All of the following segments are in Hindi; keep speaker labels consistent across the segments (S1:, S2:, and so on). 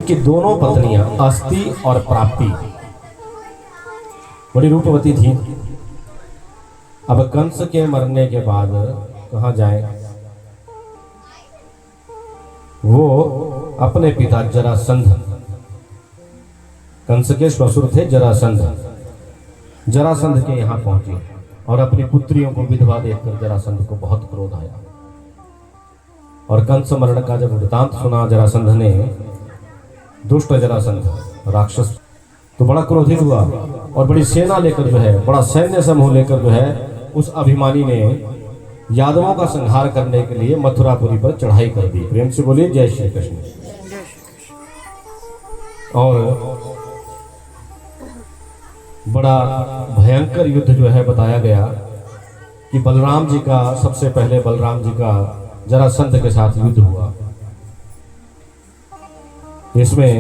S1: इनकी दोनों पत्नियां अस्ति और प्राप्ति बड़ी रूपवती थी। अब कंस के मरने के बाद कहाँ जाए? वो अपने पिता जरासंध, कंस के ससुर थे जरासंध, जरासंध के यहाँ पहुंचे और अपनी पुत्रियों को विधवा देखकर जरासंध को बहुत क्रोध आया। और कंस मरण का जब वृतांत सुना जरासंध ने, दुष्ट जरासंध राक्षस, तो बड़ा क्रोधित हुआ और बड़ी सेना लेकर जो है, बड़ा सैन्य समूह लेकर जो है, उस अभिमानी ने यादवों का संहार करने के लिए मथुरापुरी पर चढ़ाई कर दी। प्रेम से बोलिए जय श्री कृष्ण। और बड़ा भयंकर युद्ध जो है बताया गया कि बलराम जी का, सबसे पहले बलराम जी का जरासंध के साथ युद्ध हुआ। इसमें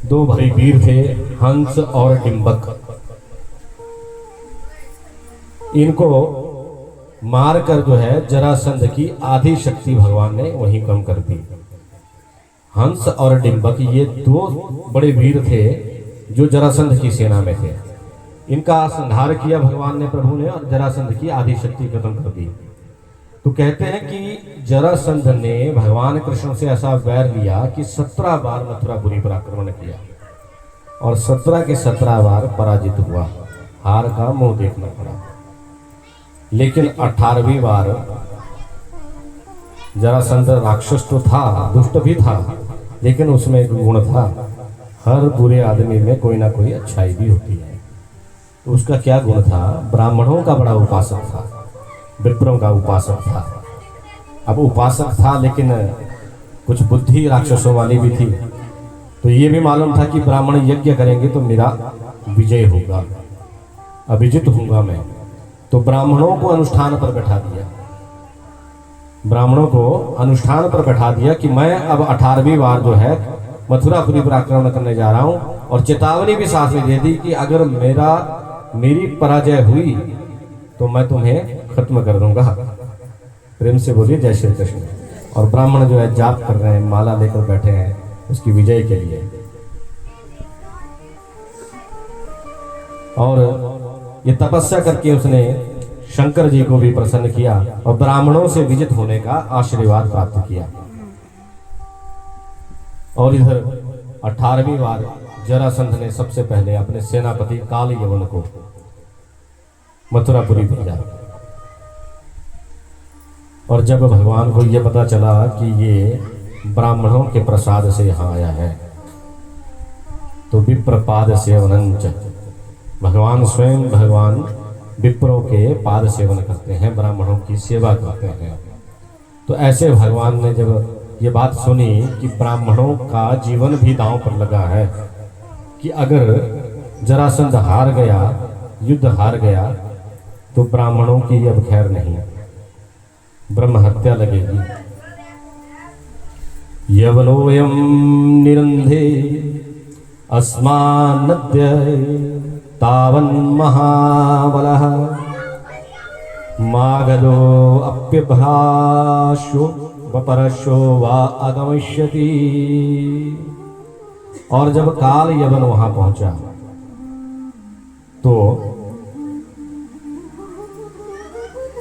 S1: दो भाई वीर थे, हंस और डिंबक। इनको मारकर जो है जरासंध की आधी शक्ति भगवान ने वहीं कम कर दी। हंस और डिंबक ये दो बड़े वीर थे जो जरासंध की सेना में थे। इनका संहार किया भगवान ने, प्रभु ने, और जरासंध की आधी शक्ति खत्म कर दी। तो कहते हैं कि जरासंध ने भगवान कृष्ण से ऐसा वैर लिया कि 17 बार मथुरापुरी पर आक्रमण किया और 17 के 17 बार पराजित हुआ, हार का मुंह देखना पड़ा। लेकिन 18वीं बार जरासंध राक्षस तो था, दुष्ट भी था, लेकिन उसमें एक गुण था, हर बुरे आदमी में कोई ना कोई अच्छाई भी होती है। तो उसका क्या गुण था? ब्राह्मणों का बड़ा उपासक था, विप्रों का उपासक था। अब उपासक था लेकिन कुछ बुद्धि राक्षसों वाली भी थी। तो ये भी मालूम था कि ब्राह्मण यज्ञ करेंगे तो मेरा विजय होगा, अभिजित होऊंगा मैं। तो ब्राह्मणों को अनुष्ठान पर बैठा दिया, ब्राह्मणों को अनुष्ठान पर बैठा दिया कि मैं अब 18वीं बार जो है मथुरापुरी पर आक्रमण करने जा रहा हूं। और चेतावनी भी साथ में दे दी कि अगर मेरी पराजय हुई तो मैं तुम्हें खत्म कर दूंगा। प्रेम से बोलिए जय श्री कृष्ण। और ब्राह्मण जो है जाप कर रहे हैं, माला लेकर बैठे हैं उसकी विजय के लिए। और ये तपस्या करके उसने शंकर जी को भी प्रसन्न किया और ब्राह्मणों से विजित होने का आशीर्वाद प्राप्त किया। और इधर 18वीं बार जरासंध ने सबसे पहले अपने सेनापति काल यवन को मथुरापुरी भेजा। और जब भगवान को यह पता चला कि ये ब्राह्मणों के प्रसाद से यहाँ आया है, तो विप्रपाद सेवनंच, भगवान स्वयं भगवान विप्रों के पाद सेवन करते हैं, ब्राह्मणों की सेवा करते हैं। तो ऐसे भगवान ने जब ये बात सुनी कि ब्राह्मणों का जीवन भी दांव पर लगा है, कि अगर जरासंध हार गया, युद्ध हार गया, तो ब्राह्मणों की अब खैर नहीं, ब्रह्म हत्या लगेगी। यवनोयम निरंधे अस्मानद्य तावन महाबलः मागधो अप्यभाषो वपरशो वा आगमिष्यति। और जब काल यवन वहां पहुंचा तो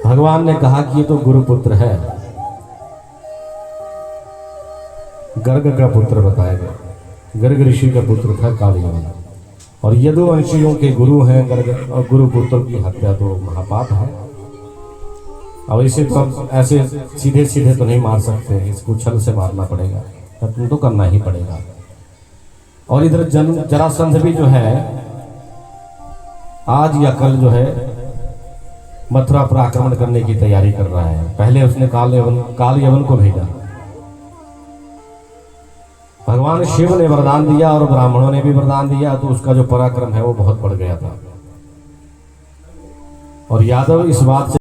S1: भगवान ने कहा कि ये तो गुरुपुत्र है, गर्ग का पुत्र बताया गया, गर्ग ऋषि का पुत्र था काल यवन। और यदुवंशियों के गुरु हैं गर्ग, और गुरुपुत्र की हत्या तो महापाप है। और इसे तो ऐसे सीधे सीधे तो नहीं मार सकते, इसको छल से मारना पड़ेगा, खत्म तो करना ही पड़ेगा। और इधर जरासंध भी जो है आज या कल जो है मथुरा पर आक्रमण करने की तैयारी कर रहा है। पहले उसने काल यवन को भेजा। भगवान शिव ने वरदान दिया और ब्राह्मणों ने भी वरदान दिया, तो उसका जो पराक्रम है वो बहुत बढ़ गया था। और यादव इस बात से